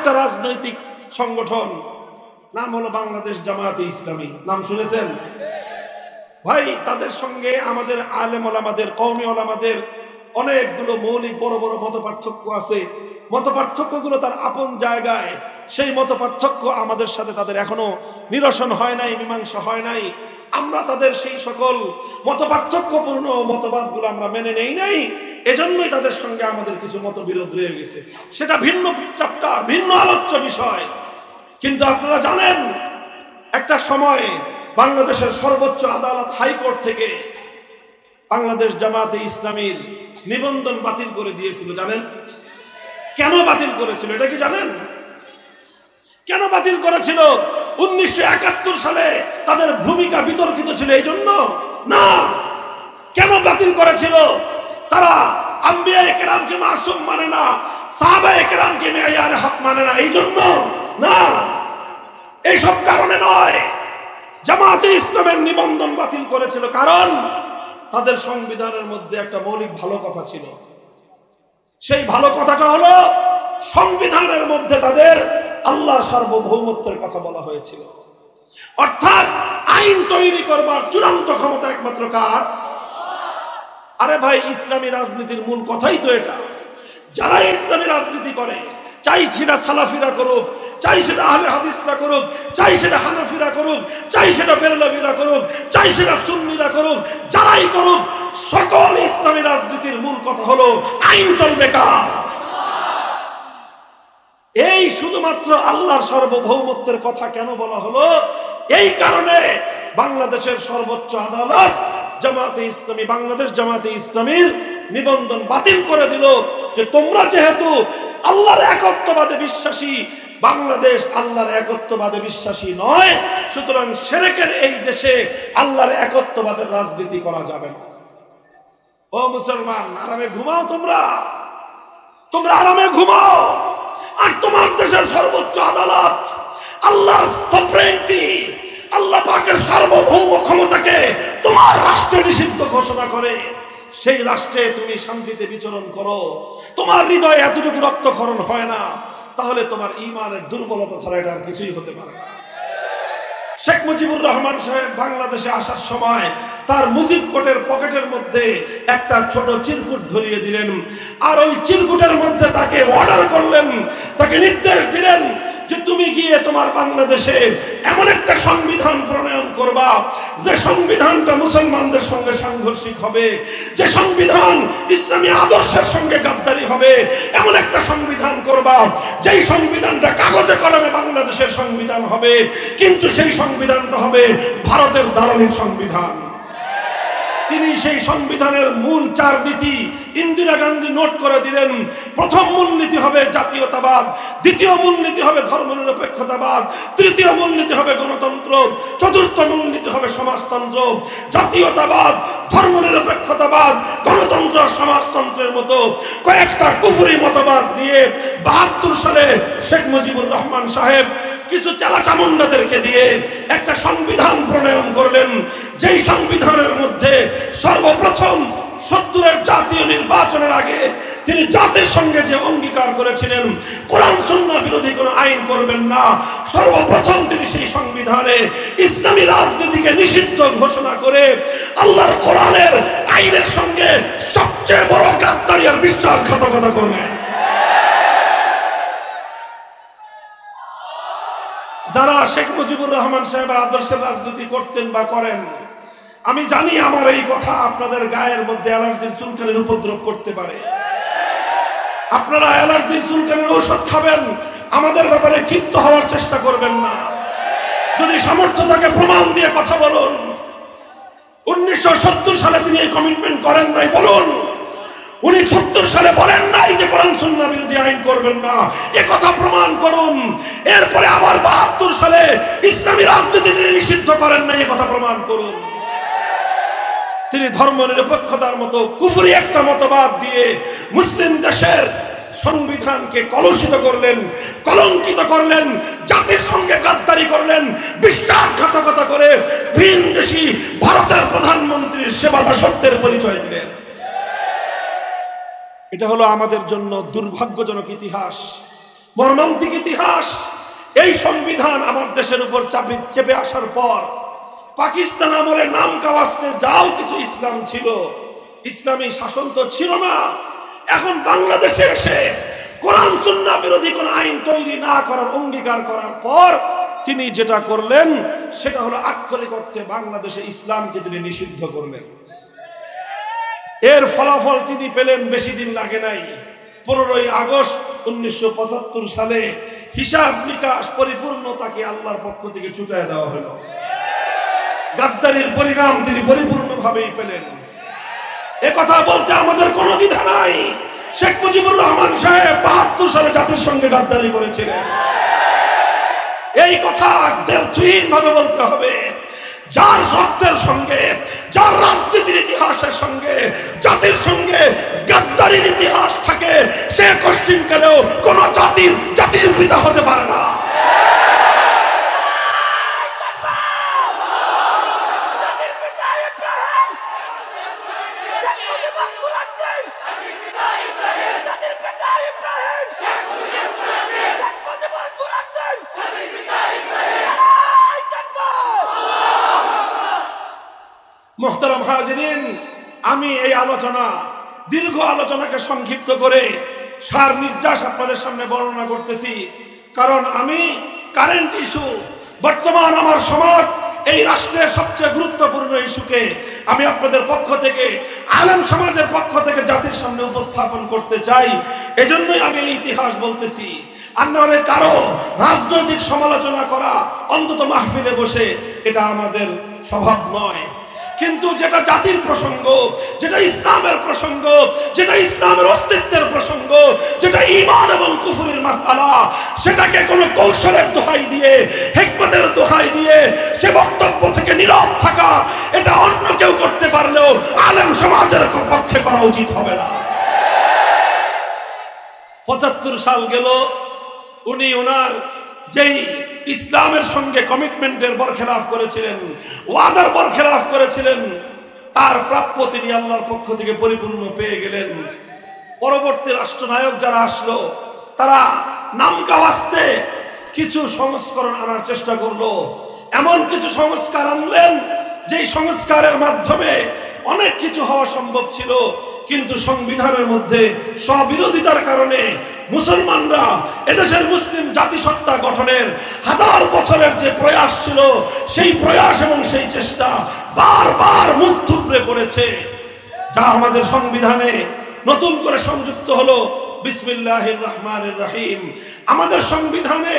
একটা রাজনৈতিক সংগঠন, নাম হলো বাংলাদেশ জামায়াতে ইসলামী। নাম শুনেছেন ভাই? তাদের সঙ্গে আমাদের আলেম ওলামাদের, কওমি ওলামাদের অনেকগুলো মৌলিক বড় বড় মত পার্থক্য আছে। মত পার্থক্যগুলো তার আপন জায়গায়। সেই মত পার্থক্য আমাদের সাথে তাদের এখনো নিরসন হয় নাই, মীমাংসা হয় নাই। আমরা তাদের সেই সকল মত পার্থক্যপূর্ণ মতবাদগুলো আমরা মেনে নেই নাই। এজন্যই তাদের সঙ্গে আমাদের কিছু মতবিরোধ রয়ে গেছে। সেটা ভিন্ন চ্যাপ্টার, ভিন্ন আলোচ্য বিষয়। কিন্তু আপনারা জানেন, একটা সময় বাংলাদেশের সর্বোচ্চ আদালত হাইকোর্ট থেকে বাংলাদেশ জামায়াতে ইসলামীর নিবন্ধন বাতিল করে দিয়েছিল। জানেন কেন বাতিল করেছিল? এটা কি জানেন কেন বাতিল করেছিল? 1971 সালে তাদের ভূমিকা বিতর্কিত ছিল এই জন্য না। কেন বাতিল করেছিল? তারা আম্বিয়ায়ে কেরামকে মাসুম মানে না, সাহাবায়ে কেরামকে মেয়ারে হক মানে না, এই জন্য না, এইসব কারণে নয়। জামায়াতে ইসলামের নিবন্ধন বাতিল করেছিল কারণ তাদের সংবিধানের মধ্যে একটা মৌলিক ভালো কথা ছিল। সেই ভালো কথাটা হলো সংবিধানের মধ্যে তাদের আল্লাহ সার্বভৌমত্বের কথা বলা হয়েছিল। অর্থাৎ আইন তৈরি করবার চূড়ান্ত ক্ষমতা একমাত্র কার? আরে ভাই, ইসলামী রাজনীতির মূল কথাই তো এটা। যারা ইসলামী রাজনীতি করে, চাই সেটা সালাফিরা করুক, চাই সেটা আহলে হাদিসরা করুক, চাই সেটা হানাফিরা করুক, চাই সেটা বেরলভীরা করুক, চাই সেটা সুন্নিরা করুক, যারাই করুক, সকল ইসলামী রাজনীতির মূল কথা হলো আইন চলবে কার? এই শুধুমাত্র আল্লাহর সার্বভৌমত্বের কথা কেন বলা হলো? এই কারণে বাংলাদেশের সর্বোচ্চ আদালত জামায়াতে ইসলামী, বাংলাদেশ জামায়াতে ইসলামীর নিবন্ধন বাতিল করে দিল যে তোমরা যেহেতু আল্লাহর একত্ববাদে বিশ্বাসী, বাংলাদেশ আল্লাহর একত্ববাদে বিশ্বাসী নয়, সুতরাং শিরকের এই দেশে আল্লাহর একত্ববাদের রাজনীতি করা যাবে না। ও মুসলমান, আরামে ঘুমাও, তোমরা আরামে ঘুমাও। আর তোমার দেশের সর্বোচ্চ আদালত আল্লাহর সভরেন্টি, আল্লাহ পাকের সার্বভৌম ক্ষমতাকে তোমার রাষ্ট্র নিষিদ্ধ ঘোষণা করে সেই রাষ্ট্রে তুমি শান্তিতে বিচরণ করো, তোমার হৃদয়ে এতটুকু রক্তক্ষরণ হয় না, তাহলে তোমার ঈমানের দুর্বলতা ছাড়া এটা আর কিছুই হতে পারে না। শেখ মুজিবুর রহমান সাহেব বাংলাদেশে আসার সময় তার মুজিব কোটের পকেটের মধ্যে একটা ছোট চিরকুট ধরিয়ে দিলেন, আর ওই চিরকুটের মধ্যে তাকে অর্ডার করলেন, তাকে নির্দেশ দিলেন যে তুমি গিয়ে তোমার বাংলাদেশে এমন একটা সংবিধান প্রণয়ন করবা যে সংবিধানটা মুসলমানদের সঙ্গে সাংঘর্ষিক হবে, যে সংবিধান ইসলামী আদর্শের সঙ্গে গাদ্দারি হবে, এমন একটা সংবিধান করবা যেই সংবিধানটা কাগজে কলমে বাংলাদেশের সংবিধান হবে, কিন্তু সেই সংবিধানটা হবে ভারতের দালালির সংবিধান। তিনি সেই সংবিধানের মূল 4 নীতি ইন্দিরা গান্ধী নোট করে দিলেন। প্রথম মূলনীতি হবে জাতীয়তাবাদ, দ্বিতীয় মূলনীতি হবে ধর্মনিরপেক্ষতাবাদ, তৃতীয় মূলনীতি হবে গণতন্ত্র, চতুর্থ মূলনীতি হবে সমাজতন্ত্র। জাতীয়তাবাদ, ধর্মনিরপেক্ষতাবাদ, গণতন্ত্র, সমাজতন্ত্রের মতো কয়েকটা কুফরি মতবাদ নিয়ে 72 সালে শেখ মুজিবুর রহমান সাহেব কিছু চালাচামুন্ডাদেরকে দিয়ে একটা সংবিধান প্রণয়ন করলেন, যেই সংবিধানের মধ্যে সর্বপ্রথম 70-এর জাতীয় নির্বাচনের আগে তিনি জাতির সঙ্গে যে অঙ্গীকার করেছিলেন কোরআন সুন্নাহ বিরোধী কোনো আইন করবেন না, সর্বপ্রথম তিনি সেই সংবিধানে ইসলামী রাজনীতিকে নিষিদ্ধ ঘোষণা করে আল্লাহর কোরআনের আইনের সঙ্গে সবচেয়ে বড় গাদ্দারি আর বিশ্বাসঘাতকতা করলেন। যারা শেখ মুজিবুর রহমান সাহেবের আদর্শের রাজনীতি করতেন বা করেন, আমি জানি আমার এই কথা আপনাদের গায়ের মধ্যে অ্যালার্জির চুলকানির উপদ্রব করতে পারে। আপনারা অ্যালার্জির চুলকানির ঔষধ খাবেন, আমাদের ব্যাপারে ক্ষিপ্ত হওয়ার চেষ্টা করবেন না। যদি সামর্থ্য থাকে প্রমাণ দিয়ে কথা বলুন। 1970 সালে তিনি এই কমিটমেন্ট করেন নাই, বলুন। উনি 70 সালে বলেন নাই যে কোরআন সুন্নাহ বিরোধী আইন করবেন না, এ কথা প্রমাণ করুন। এরপরে আবার 72 সালে ইসলামী রাজনীতি তিনি নিষিদ্ধ করেন নাই, এ কথা প্রমাণ করুন। তিনি ধর্মনিরপেক্ষতার মতো কুফরি একটা মতবাদ দিয়ে মুসলিম দেশের সংবিধানকে কলুষিত করলেন, কলঙ্কিত করলেন, জাতির সঙ্গে গাদ্দারি করলেন, বিশ্বাসঘাতকতা করে ভিনদেশী ভারতের প্রধানমন্ত্রীর সেবা দাসত্বের পরিচয় দিলেন। এটা হলো আমাদের জন্য দুর্ভাগ্যজনক ইতিহাস। মর্মান্তিক ইতিহাস। এই সংবিধান আমার দেশের উপর চেপে আসার পর পাকিস্তান আমলে নাম কাওয়াস্তে যাও কিছু ইসলাম ছিল, ইসলামী শাসন তো ছিল না। এখন বাংলাদেশে এসে কোরআন সুন্নাহ বিরোধী কোন আইন তৈরি না করার অঙ্গীকার করার পর তিনি যেটা করলেন সেটা হলো আক্ষরিক অর্থে বাংলাদেশে ইসলামকে তিনি নিষিদ্ধ করলেন। এর ফলাফল তিনি পেলেন বেশি দিন লাগে নাই। 15ই আগস্ট 1975 সালে হিসাব নিকাশ পরিপূর্ণ তাকে আল্লাহর পক্ষ থেকে চুকায় দেওয়া হলো। গাদ্দারির পরিণাম তিনি পরিপূর্ণভাবেই পেলেন। এ কথা বলতে আমাদের কোনো দ্বিধা নাই। শেখ মুজিবুর রহমান সাহেব 72 সালে জাতির সঙ্গে গাদ্দারি করেছিলেন। এই কথা দ্ব্যর্থহীন ভাবে বলতে হবে। যার শব্দের সঙ্গে, যার রাজনীতির ইতিহাসের সঙ্গে জাতির সঙ্গে গাদ্দারির ইতিহাস থাকে, সে কোশ্চিনকালেও কোন জাতির পিতা হতে পারে না। মোহতারাম হাজিরিন, আমি এই দীর্ঘ আলোচনাকে সংক্ষিপ্ত করে সার নির্যাস আপনাদের সামনে বর্ণনা করতেছি, কারণ আমি কারেন্ট ইস্যু, বর্তমান আমার সমাজ, এই রাষ্ট্রের সবচেয়ে গুরুত্বপূর্ণ ইস্যুকে আমি আপনাদের পক্ষ থেকে, আলেম সমাজের পক্ষ থেকে জাতির সামনে উপস্থাপন করতে চাই। এজন্যই আমি এই ইতিহাস বলতেছি। আর নাহলে কারো রাজনৈতিক সমালোচনা করা, অন্তত মাহফিলে বসে, এটা আমাদের স্বভাব নয়। কিন্তু যেটা জাতির প্রসঙ্গ, যেটা ইসলামের প্রসঙ্গ, যেটা ইসলামের অস্তিত্বের প্রসঙ্গ, যেটা ঈমান এবং কুফরের মাসআলা, সেটাকে কোনো কৌশলের দোহাই দিয়ে, হিকমতের দোহাই দিয়ে সে বক্তব্য থেকে নীরব থাকা, এটা অন্য কেউ করতে পারলেও আলেম সমাজের পক্ষে করা উচিত হবে না। 75 সাল গেল, উনি ওনার যেই ইসলামের সঙ্গে কমিটমেন্টের বরখেলাফ করেছিলেন, ওয়াদার বরখেলাফ করেছিলেন, তার প্রাপ্য তিনি আল্লাহর পক্ষ থেকে পরিপূর্ণ পেয়ে গেলেন। পরবর্তী রাষ্ট্রনায়ক যারা আসলো, তারা নামকাওয়াস্তে কিছু সংস্করণ আনার চেষ্টা করলো। এমন কিছু সংস্কার আনলেন যেই সংস্কারের মাধ্যমে অনেক কিছু হওয়া সম্ভব ছিল, কিন্তু সংবিধানের মধ্যে স্ববিরোধিতার কারণে মুসলমানরা, এদেশের মুসলিম জাতিসত্তা গঠনের 1000 বছরের যে প্রয়াস ছিল, সেই প্রয়াস এবং সেই চেষ্টা বারবার মুখ থুবড়ে পড়েছে। যা আমাদের সংবিধানে নতুন করে সংযুক্ত হলো বিসমিল্লাহির রহমানির রহিম। আমাদের সংবিধানে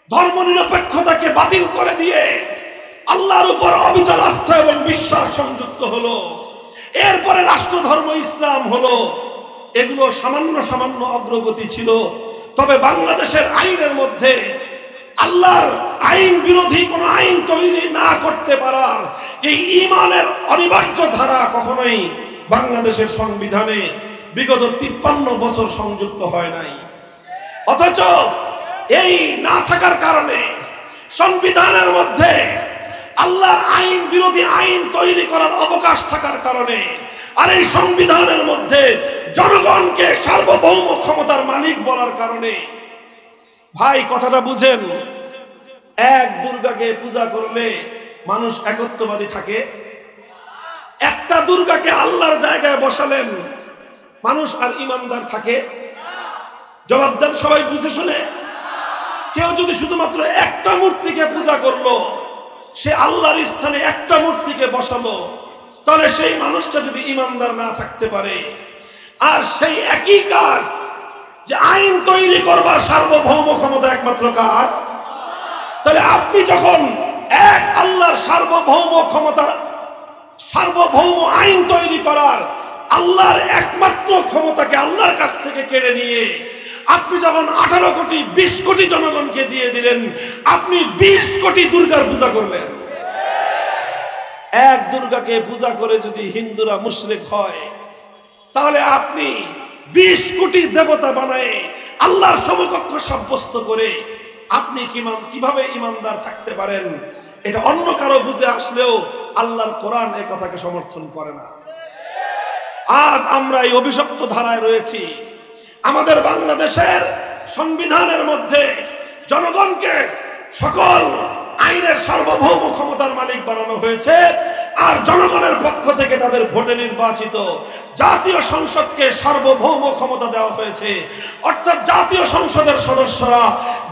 ধর্মনিরপেক্ষতাকে বাতিল করে দিয়ে আল্লাহর উপর অবিচল আস্থা এবং বিশ্বাস সংযুক্ত হলো। এরপরে রাষ্ট্রধর্ম ইসলাম হলো। এগুলো সামান্য অগ্রগতি ছিল। তবে বাংলাদেশের আইনের মধ্যে আল্লাহর আইন বিরোধী কোন আইন তৈরি না করতে পারার এই ঈমানের অনিবার্য ধারা কখনোই বাংলাদেশের সংবিধানে বিগত 53 বছর সংযুক্ত হয় নাই। অথচ এই না থাকার কারণে, সংবিধানের মধ্যে আল্লাহর আইন বিরোধী আইন তৈরি করার অবকাশ থাকার কারণে, আর এই সংবিধানের মধ্যে জনগণকে সার্বভৌম ক্ষমতার মালিক বলার কারণে, ভাই কথাটা বুঝেন, এক দুর্গাকে পূজা করলে মানুষ একত্ববাদী থাকে। একটা দুর্গাকে আল্লাহর জায়গায় বসালেন, মানুষ আর ইমানদার থাকে? জবাব দেন সবাই বুঝে শুনে। কেউ যদি শুধুমাত্র একটা মূর্তিকে পূজা করলো, সে আল্লাহর স্থানে একটা মূর্তিকে বসালো, তাহলে সেই মানুষটা যদি ইমানদার না থাকতে পারে, আর সেই একই কাজ যে আইন তৈরি করবার সার্বভৌম ক্ষমতা একমাত্র কার? তাহলে আপনি যখন এক আল্লাহর সার্বভৌম ক্ষমতার, সার্বভৌম আইন তৈরি করার আল্লাহর একমাত্র ক্ষমতাকে আল্লাহর কাছ থেকে কেড়ে নিয়ে আপনি যখন 18 কোটি 20 কোটি জনগণকে দিয়ে দিলেন, আপনি 20 কোটি দুর্গার পূজা করলেন। এক দুর্গাকে পূজা করে যদি হিন্দুরা মুশরিক হয়, তাহলে আপনি 20 কোটি দেবতা বানায় আল্লাহর সমকক্ষ সাব্যস্ত করে আপনি কিভাবে ইমানদার থাকতে পারেন? এটা অন্য কারো বুঝে আসলেও আল্লাহর কোরআন এই কথাকে সমর্থন করে না। আজ আমরা এই অভিশপ্ত ধারায় রয়েছি। আমাদের বাংলাদেশের সংবিধানের মধ্যে জনগণকে সকল আইনের সার্বভৌম ক্ষমতার মালিক বানানো হয়েছে, আর জনগণের পক্ষ থেকে তাদের ভোটে নির্বাচিত জাতীয় সংসদকে সার্বভৌম ক্ষমতা দেওয়া হয়েছে। অর্থাৎ জাতীয় সংসদের সদস্যরা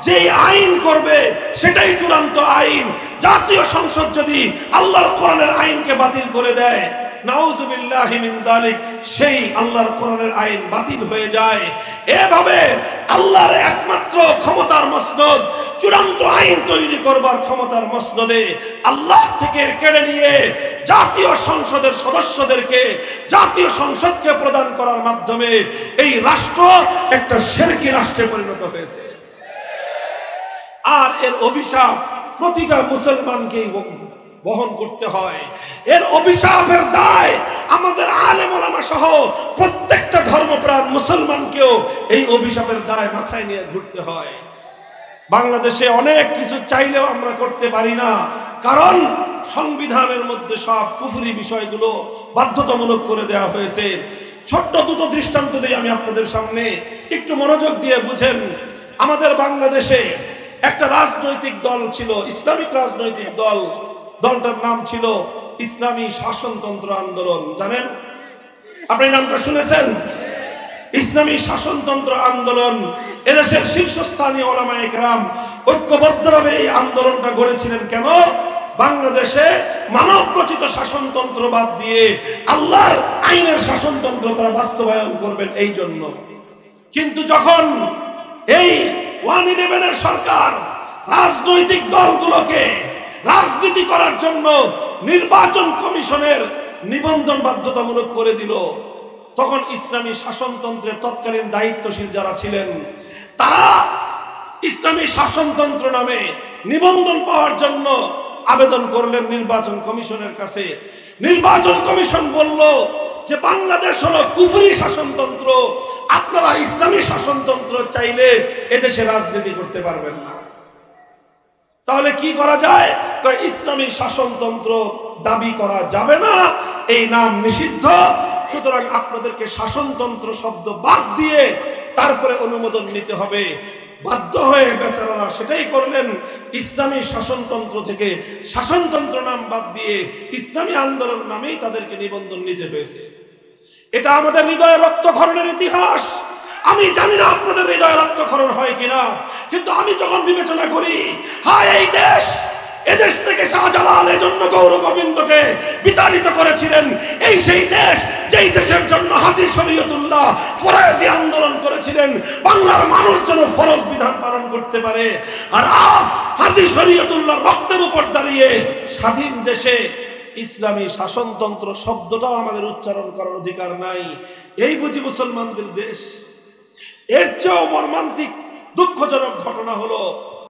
যেই আইন করবে সেটাই চূড়ান্ত আইন। জাতীয় সংসদ যদি আল্লাহর কোরআনের আইনকে বাতিল করে দেয়, নাউজুবিল্লাহি মিন যালিক, সেই আল্লাহর কোরআনের আইন বাতিল হয়ে যায়। এভাবে আল্লাহর একমাত্র ক্ষমতার মসনদ, চূড়ান্ত আইন তৈরি করবার ক্ষমতার মসনদে আল্লাহ থেকে কেড়ে নিয়ে জাতীয় সংসদের সদস্যদেরকে জাতীয় সংসদকে প্রদান করার মাধ্যমে এই রাষ্ট্র একটা শিরকি রাষ্ট্রে পরিণত হয়েছে। আর এর অভিশাপ প্রতিটা মুসলমানকেই বহন করতে হয়। এর অভিশাপের দায় আমাদের আলেম ওলামা সহ প্রত্যেকটা ধর্মপ্রাণ মুসলমানকেও এই অভিশাপের দায় মাথায় নিয়ে ঘুরতে হয়। বাংলাদেশে অনেক কিছু চাইলেও আমরা করতে পারি না, কারণ সংবিধানের মধ্যে সব কুফরি বিষয়গুলো বাধ্যতামূলক করে দেওয়া হয়েছে। ছোট্ট দুটো দৃষ্টান্ত দিয়ে আমি আপনাদের সামনে, একটু মনোযোগ দিয়ে বুঝেন। আমাদের বাংলাদেশে একটা রাজনৈতিক দল ছিল, ইসলামিক রাজনৈতিক দল। দলটার নাম ছিল ইসলামী শাসনতন্ত্র আন্দোলন। জানেন? আপনি নামটা শুনেছেন? ইসলামী শাসনতন্ত্র আন্দোলন। এদেশের শীর্ষস্থানীয় ওলামায়ে কেরাম ঐক্যবদ্ধভাবে এই আন্দোলনটা গড়েছিলেন। কেন? বাংলাদেশে মানব রচিত শাসনতন্ত্র বাদ দিয়ে আল্লাহর আইনের শাসনতন্ত্র তারা বাস্তবায়ন করবেন এই জন্য। কিন্তু যখন এই 111 সরকার রাজনৈতিক দলগুলোকে রাজনীতি করার জন্য নির্বাচন কমিশনের নিবন্ধন বাধ্যতামূলক করে দিল, তখন ইসলামী শাসনতন্ত্রের তৎকালীন দায়িত্বশীল যারা ছিলেন তারা ইসলামী শাসনতন্ত্র নামে নিবন্ধন পাওয়ার জন্য আবেদন করলেন নির্বাচন কমিশনের কাছে। নির্বাচন কমিশন বলল যে বাংলাদেশ হলো কুফরি শাসনতন্ত্র, আপনারা ইসলামী শাসনতন্ত্র চাইলে এদেশে রাজনীতি করতে পারবেন না। তাহলে কি করা যায়? ইসলামী শাসনতন্ত্র দাবি করা যাবে না, এই নাম নিষিদ্ধ। সুতরাং আপনাদেরকে শাসনতন্ত্র শব্দ বাদ দিয়ে তারপরে অনুমোদন নিতে হবে। বাধ্য হয়ে বেচারারা সেটাই করলেন। ইসলামী শাসনতন্ত্র থেকে শাসনতন্ত্র নাম বাদ দিয়ে ইসলামী আন্দোলন নামেই তাদেরকে নিবন্ধন নিতে হয়েছে। এটা আমাদের হৃদয়ে রক্তক্ষরণের ইতিহাস। আমি জানি না আপনাদের হৃদয়ে রক্তক্ষরণ হয় কিনা, কিন্তু আমি যখন বিবেচনা করি, হায় এই দেশ, এদেশ থেকে শাহজালাল এজন্য গৌর গোবিন্দকে বিতাড়িত করেছিলেন। এই সেই দেশ যেই দেশের জন্য হাজী শরীয়তুল্লাহ ফরাজি আন্দোলন করেছিলেন, বাংলার মানুষ যেন ফরজ বিধান পালন করতে পারে। আর আজ হাজী শরীয়তুল্লাহ রক্তের উপর দাঁড়িয়ে স্বাধীন দেশে ইসলামী শাসনতন্ত্র শব্দটাও আমাদের উচ্চারণ করার অধিকার নাই। এই বুঝি মুসলমানদের দেশ? এর চেয়েও মর্মান্তিক দুঃখজনক ঘটনা হলো